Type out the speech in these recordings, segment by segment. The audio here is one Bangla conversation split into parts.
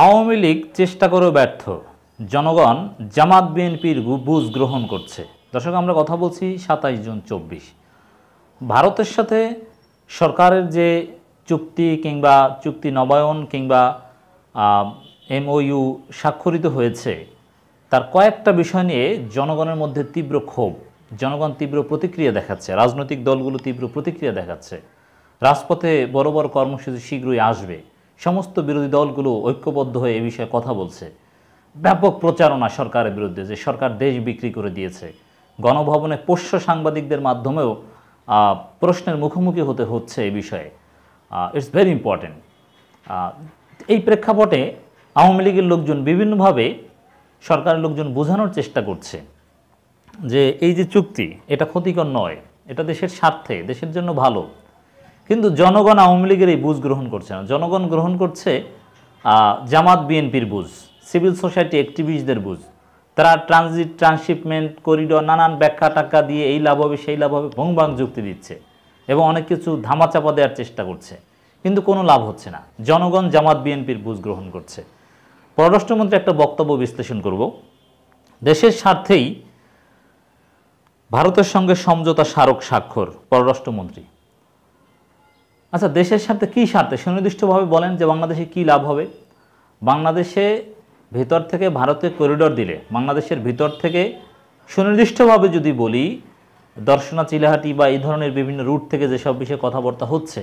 আওয়ামী লীগ চেষ্টা করেও ব্যর্থ, জনগণ জামাত বিএনপির বুঝ গ্রহণ করছে। দর্শক, আমরা কথা বলছি 27 জুন 24। ভারতের সাথে সরকারের যে চুক্তি কিংবা চুক্তি নবায়ন কিংবা MOU স্বাক্ষরিত হয়েছে, তার কয়েকটা বিষয় নিয়ে জনগণের মধ্যে তীব্র ক্ষোভ, জনগণ তীব্র প্রতিক্রিয়া দেখাচ্ছে, রাজনৈতিক দলগুলো তীব্র প্রতিক্রিয়া দেখাচ্ছে। রাজপথে বড় বড় কর্মসূচি শীঘ্রই আসবে, সমস্ত বিরোধী দলগুলো ঐক্যবদ্ধ হয়ে এ বিষয়ে কথা বলছে। ব্যাপক প্রচারণা সরকারের বিরুদ্ধে, যে সরকার দেশ বিক্রি করে দিয়েছে। গণভবনে পোষ্য সাংবাদিকদের মাধ্যমেও প্রশ্নের মুখোমুখি হতে হচ্ছে এই বিষয়ে। It's very important. এই প্রেক্ষাপটে আওয়ামী লীগের লোকজন বিভিন্নভাবে সরকারের লোকজন বোঝানোর চেষ্টা করছে যে এই যে চুক্তি, এটা ক্ষতিকর নয়, এটা দেশের স্বার্থে, দেশের জন্য ভালো। কিন্তু জনগণ আওয়ামী লীগের এই বুঝ গ্রহণ করছে না। জনগণ গ্রহণ করছে জামাত বিএনপির বুঝ, সিভিল সোসাইটি অ্যাক্টিভিস্টদের বুঝ। তারা ট্রানজিট, ট্রান্সশিপমেন্ট, করিডোর, নানান ব্যাখ্যা টাক্কা দিয়ে এই লাভ হবে সেই লাভ হবে ভং যুক্তি দিচ্ছে এবং অনেক কিছু ধামাচাপা দেওয়ার চেষ্টা করছে, কিন্তু কোনো লাভ হচ্ছে না। জনগণ জামাত বিএনপির বুঝ গ্রহণ করছে। পররাষ্ট্রমন্ত্রী একটা বক্তব্য বিশ্লেষণ করব। দেশের স্বার্থেই ভারতের সঙ্গে সমঝোতা স্মারক স্বাক্ষর, পররাষ্ট্রমন্ত্রী। আচ্ছা, দেশের স্বার্থে কী স্বার্থে সুনির্দিষ্টভাবে বলেন যে বাংলাদেশে কী লাভ হবে? বাংলাদেশে ভিতর থেকে ভারতে করিডোর দিলে, বাংলাদেশের ভিতর থেকে সুনির্দিষ্টভাবে যদি বলি, দর্শনা, চিলাহাটি বা এই ধরনের বিভিন্ন রুট থেকে যেসব বিষয়ে কথাবার্তা হচ্ছে,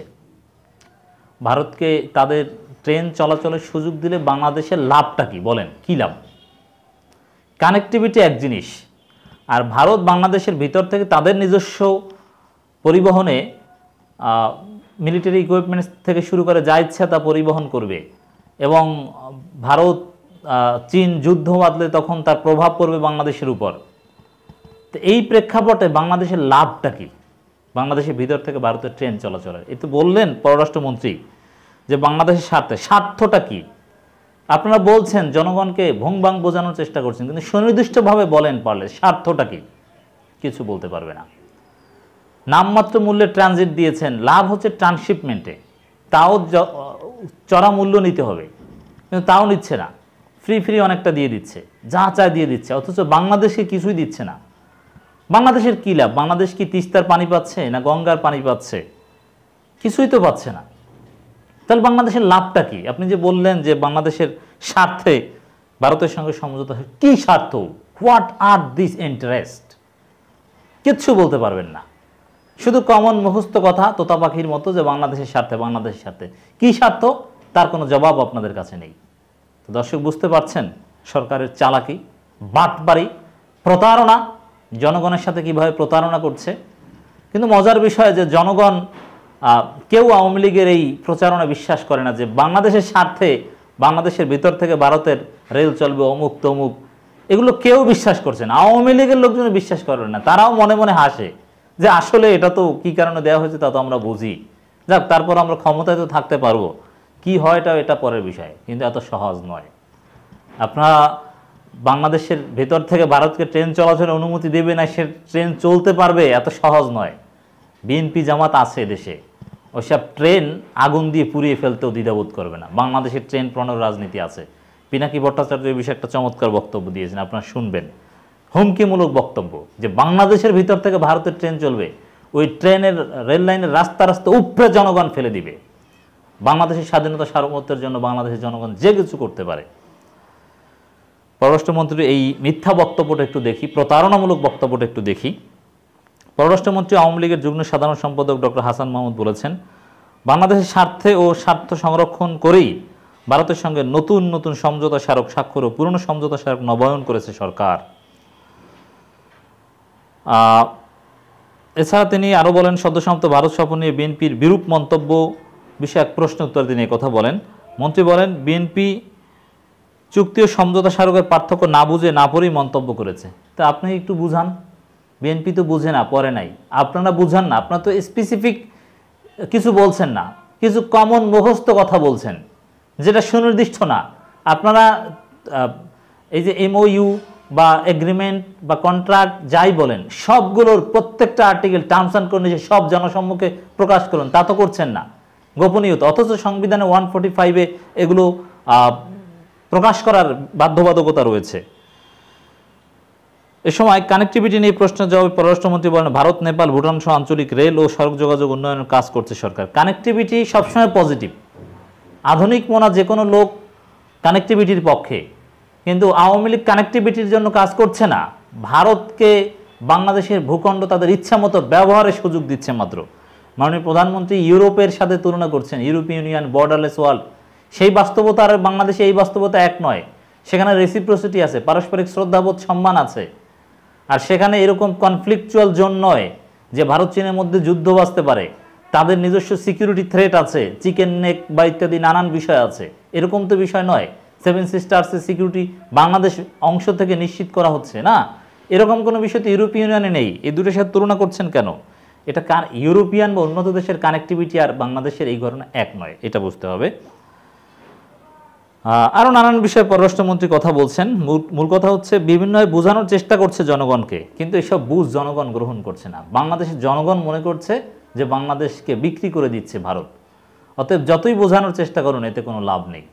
ভারতকে তাদের ট্রেন চলাচলের সুযোগ দিলে বাংলাদেশের লাভটা কি বলেন? কী লাভ? কানেক্টিভিটি এক জিনিস, আর ভারত বাংলাদেশের ভিতর থেকে তাদের নিজস্ব পরিবহনে মিলিটারি ইকুইপমেন্টস থেকে শুরু করে যা ইচ্ছা তা পরিবহন করবে, এবং ভারত চীন যুদ্ধ বাঁধলে তখন তার প্রভাব পড়বে বাংলাদেশের উপর। তো এই প্রেক্ষাপটে বাংলাদেশের লাভটা কি? বাংলাদেশের ভিতর থেকে ভারতের ট্রেন চলাচলের, এতে বললেন পররাষ্ট্রমন্ত্রী যে বাংলাদেশের স্বার্থটা কি? আপনারা বলছেন জনগণকে ভং বোঝানোর চেষ্টা করছেন, কিন্তু সুনির্দিষ্টভাবে বলেন পারলে স্বার্থটা কি? কিছু বলতে পারবে না। নামমাত্র মূল্যে ট্রানজিট দিয়েছেন, লাভ হচ্ছে ট্রান্সশিপমেন্টে, তাও চড়া মূল্য নিতে হবে, কিন্তু তাও নিচ্ছে না। ফ্রি অনেকটা দিয়ে দিচ্ছে, যা চায় দিয়ে দিচ্ছে, অথচ বাংলাদেশকে কিছুই দিচ্ছে না। বাংলাদেশের কী লাভ? বাংলাদেশ কি তিস্তার পানি পাচ্ছে না গঙ্গার পানি পাচ্ছে? কিছুই তো পাচ্ছে না। তাহলে বাংলাদেশের লাভটা কি? আপনি যে বললেন যে বাংলাদেশের স্বার্থে ভারতের সঙ্গে সমঝোতা, কী স্বার্থ? What are this interest? কিচ্ছু বলতে পারবেন না, শুধু কমন মুখস্থ কথা তোতা পাখির মতো যে বাংলাদেশের স্বার্থে, বাংলাদেশের স্বার্থে। কী স্বার্থ? তার কোনো জবাব আপনাদের কাছে নেই। তো দর্শক, বুঝতে পারছেন সরকারের চালাকি, বাটবাড়ি, প্রতারণা, জনগণের সাথে কিভাবে প্রতারণা করছে। কিন্তু মজার বিষয় যে জনগণ কেউ আওয়ামী লীগের এই প্রচারণা বিশ্বাস করে না যে বাংলাদেশের স্বার্থে বাংলাদেশের ভিতর থেকে ভারতের রেল চলবে, অমুক তমুক, এগুলো কেউ বিশ্বাস করছে না। আওয়ামী লীগের লোকজন বিশ্বাস করেন না, তারাও মনে মনে হাসে যে আসলে এটা তো কী কারণে দেওয়া হয়েছে তা তো আমরা বুঝি, যাক তারপর আমরা ক্ষমতায় তো থাকতে পারবো, কি হয় এটা পরের বিষয়, কিন্তু এত সহজ নয়। আপনারা বাংলাদেশের ভেতর থেকে ভারতকে ট্রেন চলাচলের অনুমতি দেবে না, সে ট্রেন চলতে পারবে, এত সহজ নয়। বিএনপি জামাত আছে দেশে, ওইসব ট্রেন আগুন দিয়ে পুড়িয়ে ফেলতেও দ্বিধাবোধ করবে না। বাংলাদেশের ট্রেন প্রণয়ের রাজনীতি আছে। পিনাকি ভট্টাচার্য এই বিষয়ে একটা চমৎকার বক্তব্য দিয়েছেন, আপনারা শুনবেন। হুমকিমূলক বক্তব্য যে বাংলাদেশের ভিতর থেকে ভারতের ট্রেন চলবে, ওই ট্রেনের রেল লাইনের রাস্তা উপরে জনগণ ফেলে দিবে। বাংলাদেশের স্বাধীনতা সার্বভৌমত্বের জন্য বাংলাদেশের জনগণ যে কিছু করতে পারে। পররাষ্ট্রমন্ত্রীর এই মিথ্যা বক্তব্যটা একটু দেখি, প্রতারণামূলক বক্তব্যটা একটু দেখি। পররাষ্ট্রমন্ত্রী আওয়ামী লীগের যুগ্ম সাধারণ সম্পাদক ডক্টর হাসান মাহমুদ বলেছেন, বাংলাদেশের স্বার্থে ও স্বার্থ সংরক্ষণ করেই ভারতের সঙ্গে নতুন নতুন সমঝোতা স্মারক স্বাক্ষর ও পুরনো সমঝোতা স্মারক নবায়ন করেছে সরকার। এছাড়া তিনি আরও বলেন, সদ্যসমাপ্ত ভারত সফর নিয়ে বিএনপির বিরূপ মন্তব্য বিষয়ক প্রশ্ন উত্তর তিনি কথা বলেন। মন্ত্রী বলেন, বিএনপি চুক্তি ও সমঝোতা স্মারকের পার্থক্য না বুঝে না পড়েই মন্তব্য করেছে। তা আপনি একটু বুঝান, বিএনপি তো বুঝে না, পড়ে নাই, আপনারা বুঝান না। আপনারা তো স্পেসিফিক কিছু বলছেন না, কিছু কমন মুখস্থ কথা বলছেন যেটা সুনির্দিষ্ট না। আপনারা এই যে MOU বা এগ্রিমেন্ট বা কন্ট্রাক্ট যাই বলেন, সবগুলোর প্রত্যেকটা আর্টিকেল, টার্মস অ্যান্ড কন্ডিশন সব জনসম্মুখে প্রকাশ করুন, তা তো করছেন না, গোপনীয়তা। অথচ সংবিধানে 145-এ এগুলো প্রকাশ করার বাধ্যবাধকতা রয়েছে। এ সময় কানেক্টিভিটি নিয়ে প্রশ্নের জবাবে পররাষ্ট্রমন্ত্রী বলেন, ভারত, নেপাল, ভুটান সহ আঞ্চলিক রেল ও সড়ক যোগাযোগ উন্নয়নের কাজ করছে সরকার। কানেক্টিভিটি সবসময় পজিটিভ। আধুনিক মনা যে কোনো লোক কানেক্টিভিটির পক্ষে, কিন্তু আওয়ামী লীগ কানেক্টিভিটির জন্য কাজ করছে না, ভারতকে বাংলাদেশের ভূখণ্ড তাদের ইচ্ছা মতো ব্যবহারের সুযোগ দিচ্ছে মাত্র। মাননীয় প্রধানমন্ত্রী ইউরোপের সাথে তুলনা করছেন, ইউরোপিয়ান ইউনিয়ন, বর্ডারলেস ওয়ার্ল্ড। সেই বাস্তবতা আর বাংলাদেশে এই বাস্তবতা এক নয়। সেখানে রেসিপ্রোসিটি আছে, পারস্পরিক শ্রদ্ধাবোধ, সম্মান আছে। আর সেখানে এরকম কনফ্লিকচুয়াল জোন নয় যে ভারত চীনের মধ্যে যুদ্ধ বাঁচতে পারে। তাদের নিজস্ব সিকিউরিটি থ্রেট আছে, চিকেন নেক বা ইত্যাদি নানান বিষয় আছে। এরকম তো বিষয় নয় সেভেন সিস্টার্সের সিকিউরিটি বাংলাদেশ অংশ থেকে নিশ্চিত করা হচ্ছে না, এরকম কোনো বিষয় তো ইউরোপীয় ইউনিয়নে নেই। এই দুটোর সাথে তুলনা করছেন কেন? এটা ইউরোপিয়ান বা উন্নত দেশের কানেক্টিভিটি আর বাংলাদেশের এই ঘটনা এক নয়, এটা বুঝতে হবে। আরও নানান বিষয়ে পররাষ্ট্রমন্ত্রী কথা বলছেন। মূল কথা হচ্ছে বিভিন্নভাবে বোঝানোর চেষ্টা করছে জনগণকে, কিন্তু এসব বুঝ জনগণ গ্রহণ করছে না। বাংলাদেশের জনগণ মনে করছে যে বাংলাদেশকে বিক্রি করে দিচ্ছে ভারত। অতএব যতই বোঝানোর চেষ্টা করুন এতে কোনো লাভ নেই।